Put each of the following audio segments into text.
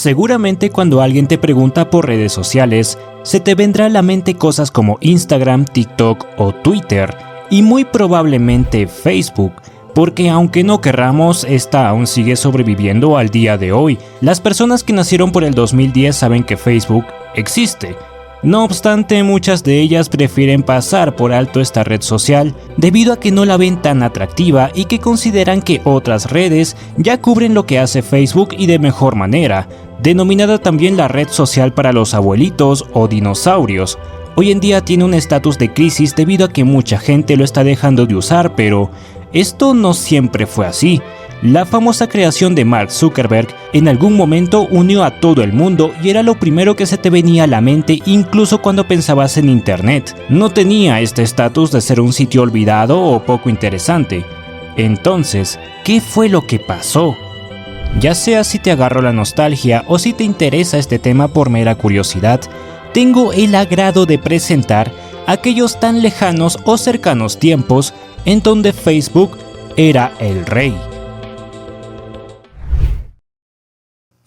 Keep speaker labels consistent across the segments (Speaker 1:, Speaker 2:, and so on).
Speaker 1: Seguramente cuando alguien te pregunta por redes sociales, se te vendrá a la mente cosas como Instagram, TikTok o Twitter, y muy probablemente Facebook, porque aunque no querramos, esta aún sigue sobreviviendo al día de hoy. Las personas que nacieron por el 2010 saben que Facebook existe. No obstante, muchas de ellas prefieren pasar por alto esta red social debido a que no la ven tan atractiva y que consideran que otras redes ya cubren lo que hace Facebook y de mejor manera, denominada también la red social para los abuelitos o dinosaurios. Hoy en día tiene un estatus de crisis debido a que mucha gente lo está dejando de usar, pero esto no siempre fue así. La famosa creación de Mark Zuckerberg en algún momento unió a todo el mundo y era lo primero que se te venía a la mente incluso cuando pensabas en Internet. No tenía este estatus de ser un sitio olvidado o poco interesante. Entonces, ¿qué fue lo que pasó? Ya sea si te agarró la nostalgia o si te interesa este tema por mera curiosidad, tengo el agrado de presentar aquellos tan lejanos o cercanos tiempos en donde Facebook era el rey.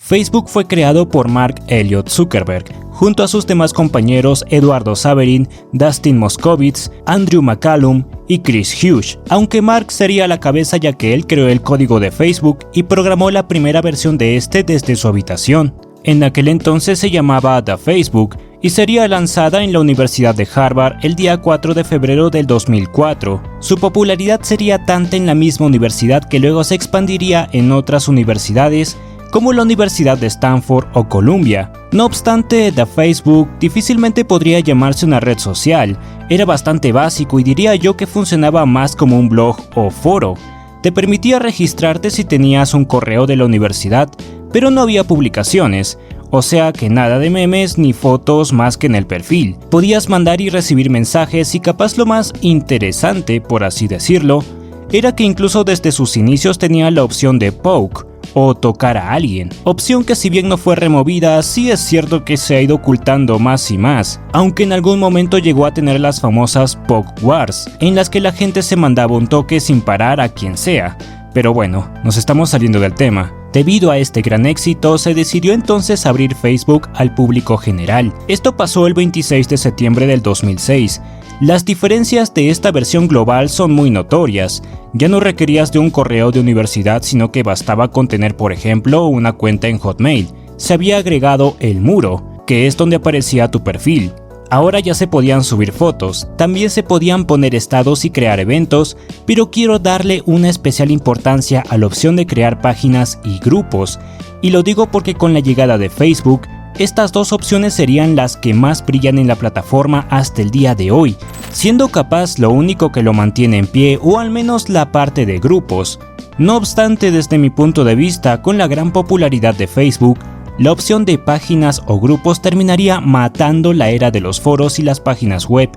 Speaker 1: Facebook fue creado por Mark Elliott Zuckerberg, junto a sus demás compañeros Eduardo Saverin, Dustin Moskovitz, Andrew McCallum y Chris Hughes, aunque Mark sería la cabeza ya que él creó el código de Facebook y programó la primera versión de este desde su habitación. En aquel entonces se llamaba The Facebook y sería lanzada en la Universidad de Harvard el día 4 de febrero del 2004. Su popularidad sería tanta en la misma universidad que luego se expandiría en otras universidades como la Universidad de Stanford o Columbia. No obstante, The Facebook difícilmente podría llamarse una red social, era bastante básico y diría yo que funcionaba más como un blog o foro. Te permitía registrarte si tenías un correo de la universidad, pero no había publicaciones, o sea que nada de memes ni fotos más que en el perfil. Podías mandar y recibir mensajes y capaz lo más interesante, por así decirlo, era que incluso desde sus inicios tenía la opción de poke, o tocar a alguien, opción que si bien no fue removida, sí es cierto que se ha ido ocultando más y más, aunque en algún momento llegó a tener las famosas Poke Wars, en las que la gente se mandaba un toque sin parar a quien sea. Pero bueno, nos estamos saliendo del tema. Debido a este gran éxito, se decidió entonces abrir Facebook al público general. Esto pasó el 26 de septiembre del 2006. Las diferencias de esta versión global son muy notorias. Ya no requerías de un correo de universidad, sino que bastaba con tener, por ejemplo, una cuenta en Hotmail. Se había agregado el muro, que es donde aparecía tu perfil. Ahora ya se podían subir fotos, también se podían poner estados y crear eventos, pero quiero darle una especial importancia a la opción de crear páginas y grupos. Y lo digo porque con la llegada de Facebook, estas dos opciones serían las que más brillan en la plataforma hasta el día de hoy, siendo capaz lo único que lo mantiene en pie o al menos la parte de grupos. No obstante, desde mi punto de vista, con la gran popularidad de Facebook, la opción de páginas o grupos terminaría matando la era de los foros y las páginas web.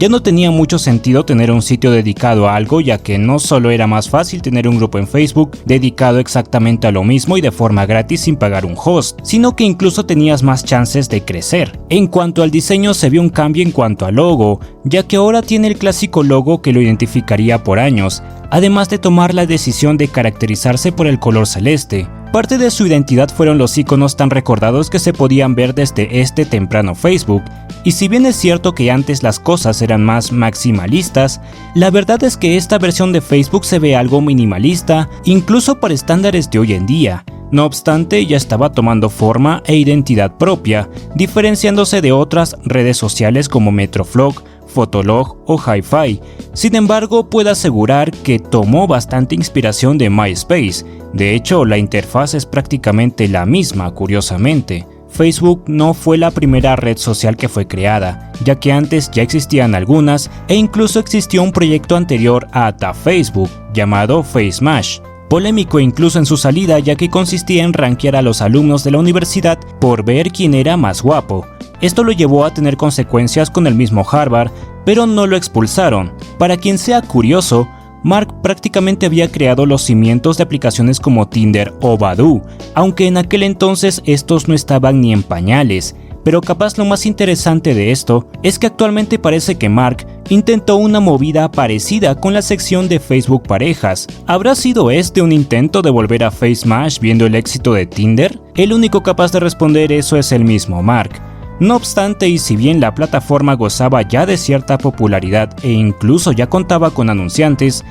Speaker 1: Ya no tenía mucho sentido tener un sitio dedicado a algo, ya que no solo era más fácil tener un grupo en Facebook dedicado exactamente a lo mismo y de forma gratis sin pagar un host, sino que incluso tenías más chances de crecer. En cuanto al diseño, se vio un cambio en cuanto al logo, ya que ahora tiene el clásico logo que lo identificaría por años, además de tomar la decisión de caracterizarse por el color celeste. Parte de su identidad fueron los iconos tan recordados que se podían ver desde este temprano Facebook, y si bien es cierto que antes las cosas eran más maximalistas, la verdad es que esta versión de Facebook se ve algo minimalista, incluso para estándares de hoy en día. No obstante, ya estaba tomando forma e identidad propia, diferenciándose de otras redes sociales como Metroflog, Fotolog o Hi-Fi. Sin embargo, puedo asegurar que tomó bastante inspiración de MySpace. De hecho, la interfaz es prácticamente la misma, curiosamente. Facebook no fue la primera red social que fue creada, ya que antes ya existían algunas e incluso existió un proyecto anterior a Facebook llamado FaceMash. Polémico incluso en su salida, ya que consistía en rankear a los alumnos de la universidad por ver quién era más guapo. Esto lo llevó a tener consecuencias con el mismo Harvard, pero no lo expulsaron. Para quien sea curioso, Mark prácticamente había creado los cimientos de aplicaciones como Tinder o Badoo, aunque en aquel entonces estos no estaban ni en pañales. pero capaz lo más interesante de esto es que actualmente parece que Mark intentó una movida parecida con la sección de Facebook Parejas. ¿Habrá sido este un intento de volver a FaceMash viendo el éxito de Tinder? El único capaz de responder eso es el mismo Mark. No obstante, y si bien la plataforma gozaba ya de cierta popularidad e incluso ya contaba con anunciantes,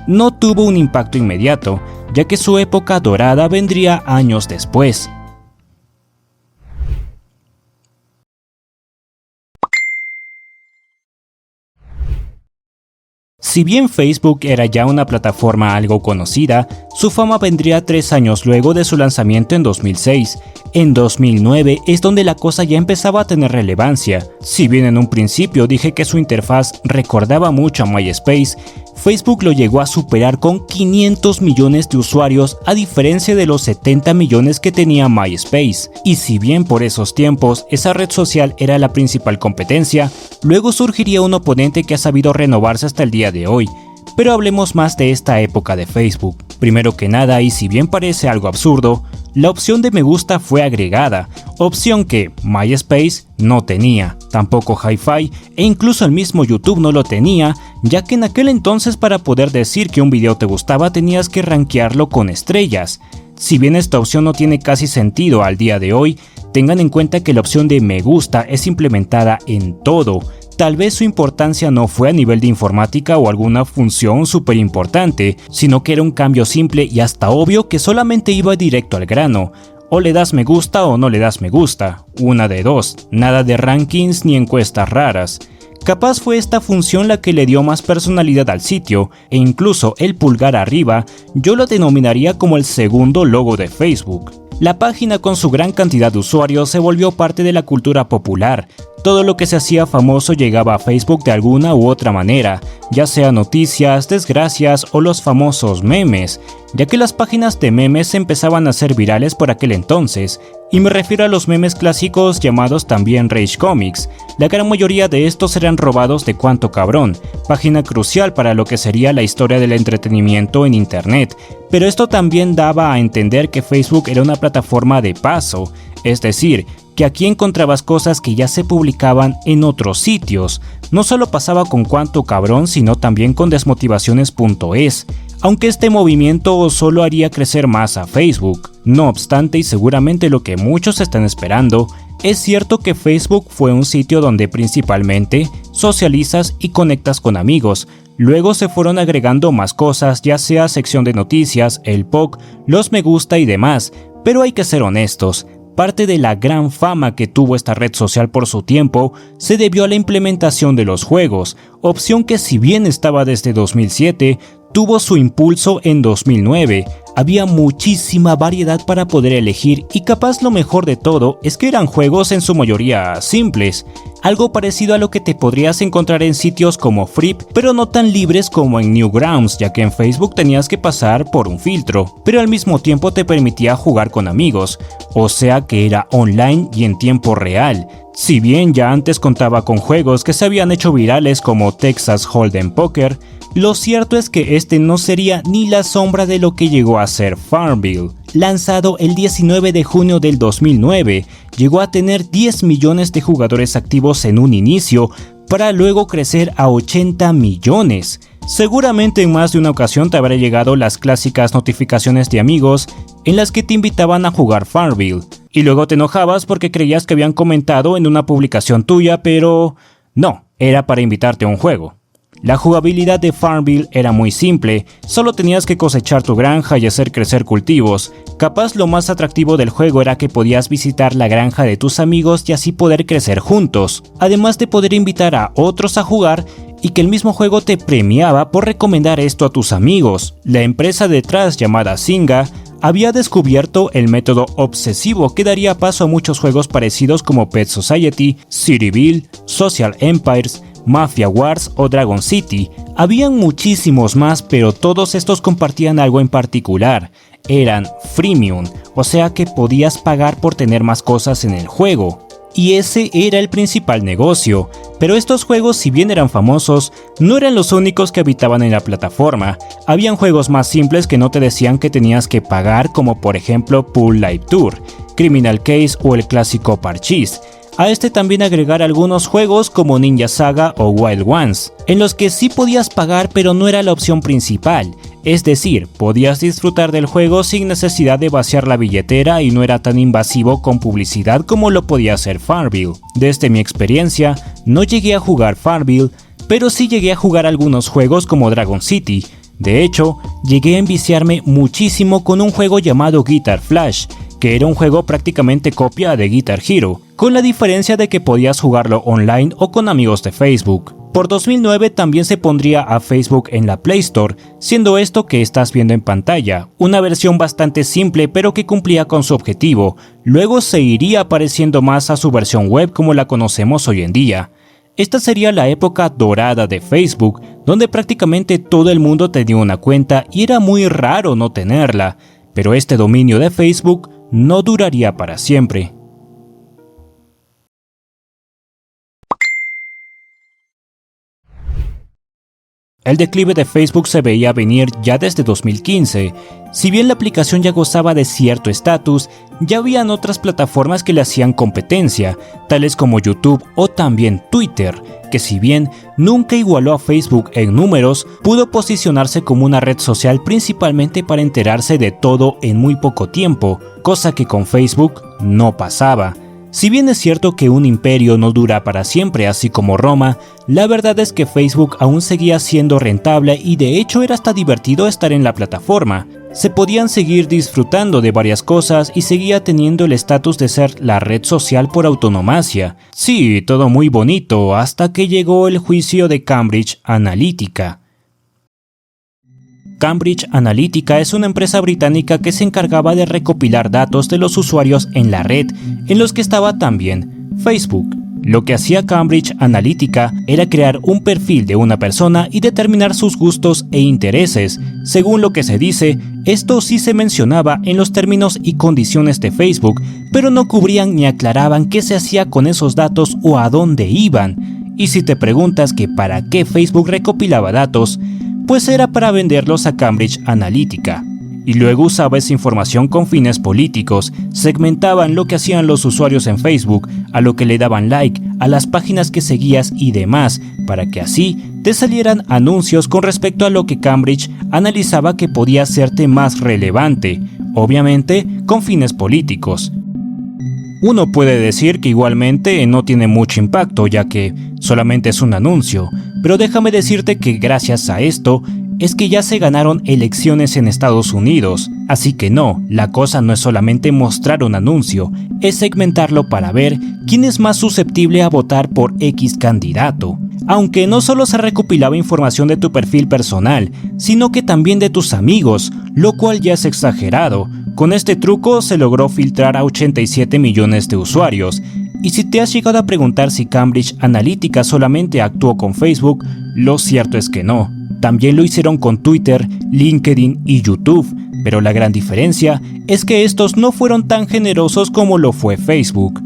Speaker 1: no tuvo un impacto inmediato, ya que su época dorada vendría años después. Si bien Facebook era ya una plataforma algo conocida, su fama vendría 3 años luego de su lanzamiento en 2006. En 2009 es donde la cosa ya empezaba a tener relevancia. Si bien en un principio dije que su interfaz recordaba mucho a MySpace, Facebook lo llegó a superar con 500 millones de usuarios a diferencia de los 70 millones que tenía MySpace. Y si bien por esos tiempos esa red social era la principal competencia, luego surgiría un oponente que ha sabido renovarse hasta el día de hoy. Pero hablemos más de esta época de Facebook. Primero que nada, y si bien parece algo absurdo, la opción de me gusta fue agregada, opción que MySpace no tenía, tampoco Hi-Fi e incluso el mismo YouTube no lo tenía, ya que en aquel entonces para poder decir que un video te gustaba tenías que rankearlo con estrellas. Si bien esta opción no tiene casi sentido al día de hoy, tengan en cuenta que la opción de me gusta es implementada en todo. Tal vez su importancia no fue a nivel de informática o alguna función súper importante, sino que era un cambio simple y hasta obvio que solamente iba directo al grano. O le das me gusta o no le das me gusta, una de dos, nada de rankings ni encuestas raras. Capaz fue esta función la que le dio más personalidad al sitio, e incluso el pulgar arriba yo lo denominaría como el segundo logo de Facebook. La página con su gran cantidad de usuarios se volvió parte de la cultura popular. Todo lo que se hacía famoso llegaba a Facebook de alguna u otra manera, ya sea noticias, desgracias o los famosos memes, ya que las páginas de memes empezaban a ser virales por aquel entonces, y me refiero a los memes clásicos llamados también Rage Comics. La gran mayoría de estos eran robados de Cuánto Cabrón, página crucial para lo que sería la historia del entretenimiento en internet, pero esto también daba a entender que Facebook era una plataforma de paso, es decir, que aquí encontrabas cosas que ya se publicaban en otros sitios. No solo pasaba con Cuánto Cabrón, sino también con desmotivaciones.es, aunque este movimiento solo haría crecer más a Facebook. No obstante, y seguramente lo que muchos están esperando, es cierto que Facebook fue un sitio donde principalmente socializas y conectas con amigos. Luego se fueron agregando más cosas, ya sea sección de noticias, el POC, los me gusta y demás, pero hay que ser honestos. Parte de la gran fama que tuvo esta red social por su tiempo se debió a la implementación de los juegos, opción que si bien estaba desde 2007, tuvo su impulso en 2009. Había muchísima variedad para poder elegir y capaz lo mejor de todo es que eran juegos en su mayoría simples, algo parecido a lo que te podrías encontrar en sitios como Frip, pero no tan libres como en Newgrounds, ya que en Facebook tenías que pasar por un filtro, pero al mismo tiempo te permitía jugar con amigos, o sea que era online y en tiempo real. Si bien ya antes contaba con juegos que se habían hecho virales como Texas Hold'em Poker, lo cierto es que este no sería ni la sombra de lo que llegó a ser Farmville. Lanzado el 19 de junio del 2009, llegó a tener 10 millones de jugadores activos en un inicio, para luego crecer a 80 millones. Seguramente en más de una ocasión te habrá llegado las clásicas notificaciones de amigos en las que te invitaban a jugar Farmville, y luego te enojabas porque creías que habían comentado en una publicación tuya, pero no, era para invitarte a un juego. La jugabilidad de Farmville era muy simple, solo tenías que cosechar tu granja y hacer crecer cultivos. Capaz lo más atractivo del juego era que podías visitar la granja de tus amigos y así poder crecer juntos, además de poder invitar a otros a jugar y que el mismo juego te premiaba por recomendar esto a tus amigos. La empresa detrás, llamada Zynga, había descubierto el método obsesivo que daría paso a muchos juegos parecidos como Pet Society, Cityville, Social Empires, Mafia Wars o Dragon City. Habían muchísimos más, pero todos estos compartían algo en particular. Eran freemium, o sea que podías pagar por tener más cosas en el juego. Y ese era el principal negocio. Pero estos juegos, si bien eran famosos, no eran los únicos que habitaban en la plataforma. Habían juegos más simples que no te decían que tenías que pagar, como por ejemplo Pool Live Tour, Criminal Case o el clásico Parchís. a este también agregar algunos juegos como Ninja Saga o Wild Ones, en los que sí podías pagar pero no era la opción principal, es decir, podías disfrutar del juego sin necesidad de vaciar la billetera y no era tan invasivo con publicidad como lo podía hacer Farmville. Desde mi experiencia, no llegué a jugar Farmville, pero sí llegué a jugar algunos juegos como Dragon City. De hecho, llegué a enviciarme muchísimo con un juego llamado Guitar Flash, que era un juego prácticamente copia de Guitar Hero, con la diferencia de que podías jugarlo online o con amigos de Facebook. Por 2009 también se pondría a Facebook en la Play Store, siendo esto que estás viendo en pantalla, una versión bastante simple pero que cumplía con su objetivo. Luego se iría pareciendo más a su versión web como la conocemos hoy en día. Esta sería la época dorada de Facebook, donde prácticamente todo el mundo tenía una cuenta y era muy raro no tenerla, pero este dominio de Facebook no duraría para siempre. El declive de Facebook se veía venir ya desde 2015. Si bien la aplicación ya gozaba de cierto estatus, ya habían otras plataformas que le hacían competencia, tales como YouTube o también Twitter, que si bien nunca igualó a Facebook en números, pudo posicionarse como una red social principalmente para enterarse de todo en muy poco tiempo, cosa que con Facebook no pasaba. Si bien es cierto que un imperio no dura para siempre, así como Roma, la verdad es que Facebook aún seguía siendo rentable y de hecho era hasta divertido estar en la plataforma. Se podían seguir disfrutando de varias cosas y seguía teniendo el estatus de ser la red social por autonomacia. Sí, todo muy bonito, hasta que llegó el juicio de Cambridge Analytica. Cambridge Analytica es una empresa británica que se encargaba de recopilar datos de los usuarios en la red, en los que estaba también Facebook. Lo que hacía Cambridge Analytica era crear un perfil de una persona y determinar sus gustos e intereses. Según lo que se dice, esto sí se mencionaba en los términos y condiciones de Facebook, pero no cubrían ni aclaraban qué se hacía con esos datos o a dónde iban. Y si te preguntas que para qué Facebook recopilaba datos, pues era para venderlos a Cambridge Analytica. Y luego usaba esa información con fines políticos, segmentaban lo que hacían los usuarios en Facebook, a lo que le daban like, a las páginas que seguías y demás, para que así te salieran anuncios con respecto a lo que Cambridge analizaba que podía hacerte más relevante, obviamente con fines políticos. Uno puede decir que igualmente no tiene mucho impacto ya que solamente es un anuncio, pero déjame decirte que gracias a esto es que ya se ganaron elecciones en Estados Unidos, así que no, la cosa no es solamente mostrar un anuncio, es segmentarlo para ver quién es más susceptible a votar por X candidato. Aunque no solo se recopilaba información de tu perfil personal, sino que también de tus amigos, lo cual ya es exagerado. Con este truco se logró filtrar a 87 millones de usuarios. Y si te has llegado a preguntar si Cambridge Analytica solamente actuó con Facebook, lo cierto es que no. También lo hicieron con Twitter, LinkedIn y YouTube, pero la gran diferencia es que estos no fueron tan generosos como lo fue Facebook.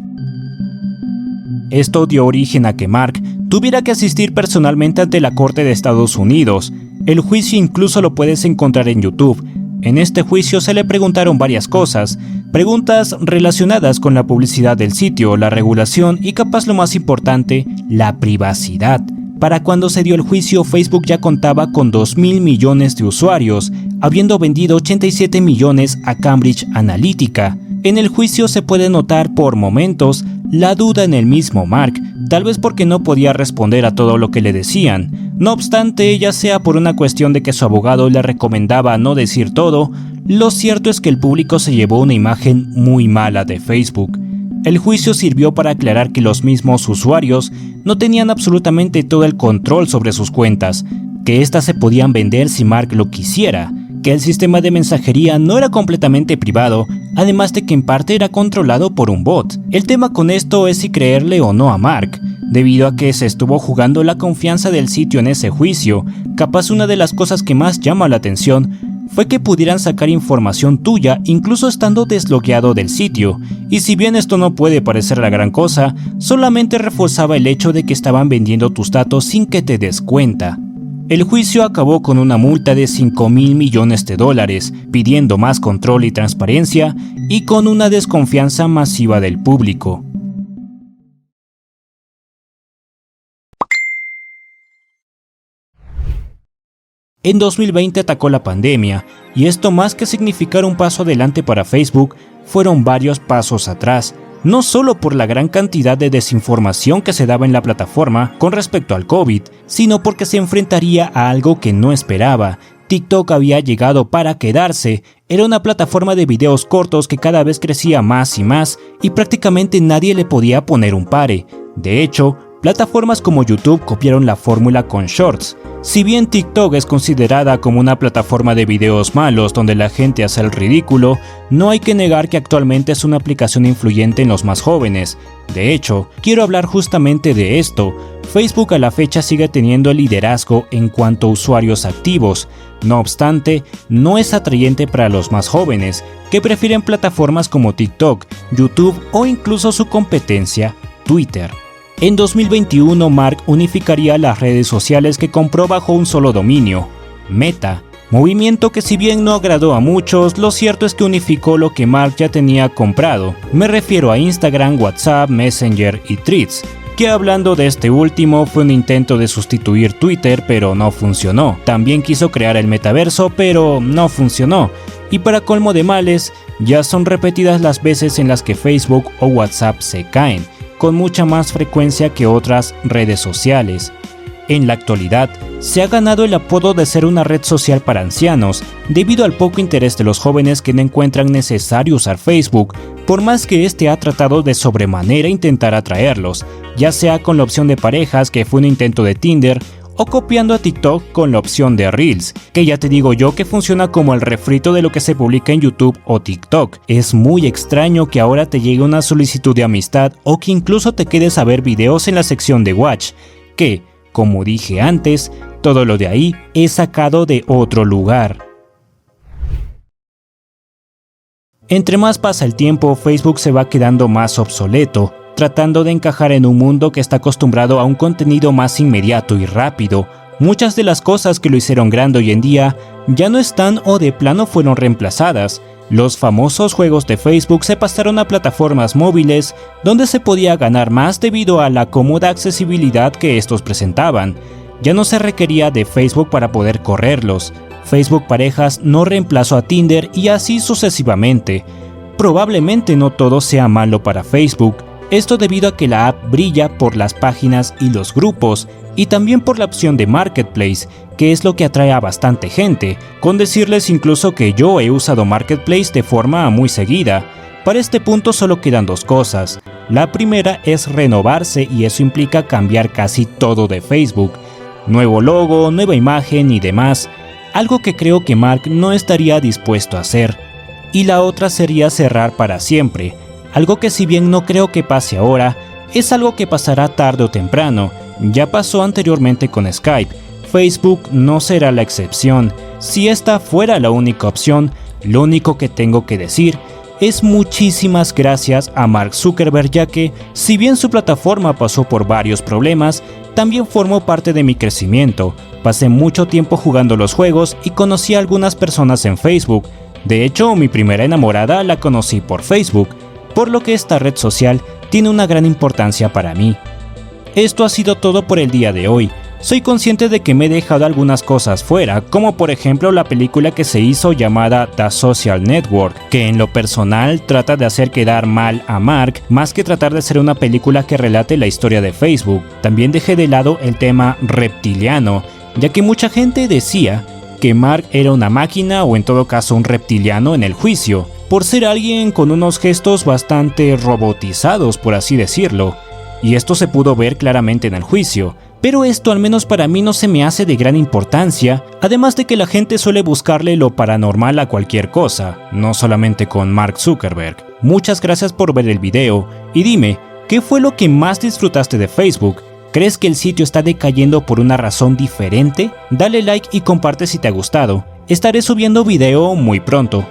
Speaker 1: Esto dio origen a que Mark tuviera que asistir personalmente ante la Corte de Estados Unidos. El juicio incluso lo puedes encontrar en YouTube. En este juicio se le preguntaron varias cosas, preguntas relacionadas con la publicidad del sitio, la regulación y capaz lo más importante, la privacidad. Para cuando se dio el juicio, Facebook ya contaba con 2.000 millones de usuarios, habiendo vendido 87 millones a Cambridge Analytica. En el juicio se puede notar por momentos la duda en el mismo Mark, tal vez porque no podía responder a todo lo que le decían. No obstante, ya sea por una cuestión de que su abogado le recomendaba no decir todo, lo cierto es que el público se llevó una imagen muy mala de Facebook. El juicio sirvió para aclarar que los mismos usuarios no tenían absolutamente todo el control sobre sus cuentas, que éstas se podían vender si Mark lo quisiera, que el sistema de mensajería no era completamente privado, además de que en parte era controlado por un bot. El tema con esto es si creerle o no a Mark, debido a que se estuvo jugando la confianza del sitio en ese juicio. Capaz una de las cosas que más llama la atención fue que pudieran sacar información tuya incluso estando deslogueado del sitio, y si bien esto no puede parecer la gran cosa, solamente reforzaba el hecho de que estaban vendiendo tus datos sin que te des cuenta. El juicio acabó con una multa de $5.000 millones, pidiendo más control y transparencia y con una desconfianza masiva del público. En 2020 atacó la pandemia, y esto más que significar un paso adelante para Facebook, fueron varios pasos atrás, no solo por la gran cantidad de desinformación que se daba en la plataforma con respecto al COVID, sino porque se enfrentaría a algo que no esperaba. TikTok había llegado para quedarse, era una plataforma de videos cortos que cada vez crecía más y prácticamente nadie le podía poner un pare. De hecho, plataformas como YouTube copiaron la fórmula con Shorts. Si bien TikTok es considerada como una plataforma de videos malos donde la gente hace el ridículo, no hay que negar que actualmente es una aplicación influyente en los más jóvenes. De hecho, quiero hablar justamente de esto. Facebook a la fecha sigue teniendo el liderazgo en cuanto a usuarios activos. No obstante, no es atrayente para los más jóvenes, que prefieren plataformas como TikTok, YouTube o incluso su competencia, Twitter. En 2021, Mark unificaría las redes sociales que compró bajo un solo dominio, Meta, movimiento que si bien no agradó a muchos, lo cierto es que unificó lo que Mark ya tenía comprado. Me refiero a Instagram, WhatsApp, Messenger y Threads, que hablando de este último fue un intento de sustituir Twitter pero no funcionó. También quiso crear el metaverso pero no funcionó. Y para colmo de males, ya son repetidas las veces en las que Facebook o WhatsApp se caen, con mucha más frecuencia que otras redes sociales. En la actualidad, se ha ganado el apodo de ser una red social para ancianos, debido al poco interés de los jóvenes que no encuentran necesario usar Facebook, por más que este ha tratado de sobremanera intentar atraerlos, ya sea con la opción de parejas, que fue un intento de Tinder, o copiando a TikTok con la opción de Reels, que ya te digo yo que funciona como el refrito de lo que se publica en YouTube o TikTok. Es muy extraño que ahora te llegue una solicitud de amistad o que incluso te quedes a ver videos en la sección de Watch, que, como dije antes, todo lo de ahí es sacado de otro lugar. Entre más pasa el tiempo, Facebook se va quedando más obsoleto, tratando de encajar en un mundo que está acostumbrado a un contenido más inmediato y rápido. Muchas de las cosas que lo hicieron grande hoy en día ya no están o de plano fueron reemplazadas. Los famosos juegos de Facebook se pasaron a plataformas móviles donde se podía ganar más debido a la cómoda accesibilidad que estos presentaban. Ya no se requería de Facebook para poder correrlos. Facebook Parejas no reemplazó a Tinder y así sucesivamente. Probablemente no todo sea malo para Facebook. Esto debido a que la app brilla por las páginas y los grupos, y también por la opción de Marketplace, que es lo que atrae a bastante gente, con decirles incluso que yo he usado Marketplace de forma muy seguida. Para este punto solo quedan dos cosas. La primera es renovarse y eso implica cambiar casi todo de Facebook. Nuevo logo, nueva imagen y demás, algo que creo que Mark no estaría dispuesto a hacer. Y la otra sería cerrar para siempre. Algo que si bien no creo que pase ahora, es algo que pasará tarde o temprano. Ya pasó anteriormente con Skype. Facebook no será la excepción. Si esta fuera la única opción, lo único que tengo que decir es muchísimas gracias a Mark Zuckerberg, ya que, si bien su plataforma pasó por varios problemas, también formó parte de mi crecimiento. Pasé mucho tiempo jugando los juegos y conocí a algunas personas en Facebook. De hecho, mi primera enamorada la conocí por Facebook, por lo que esta red social tiene una gran importancia para mí. Esto ha sido todo por el día de hoy. Soy consciente de que me he dejado algunas cosas fuera, como por ejemplo la película que se hizo llamada The Social Network, que en lo personal trata de hacer quedar mal a Mark, más que tratar de ser una película que relate la historia de Facebook. También dejé de lado el tema reptiliano, ya que mucha gente decía que Mark era una máquina o en todo caso un reptiliano en el juicio, por ser alguien con unos gestos bastante robotizados, por así decirlo, y esto se pudo ver claramente en el juicio. Pero esto al menos para mí no se me hace de gran importancia, además de que la gente suele buscarle lo paranormal a cualquier cosa, no solamente con Mark Zuckerberg. Muchas gracias por ver el video, y dime, ¿qué fue lo que más disfrutaste de Facebook? ¿Crees que el sitio está decayendo por una razón diferente? Dale like y comparte si te ha gustado. Estaré subiendo video muy pronto.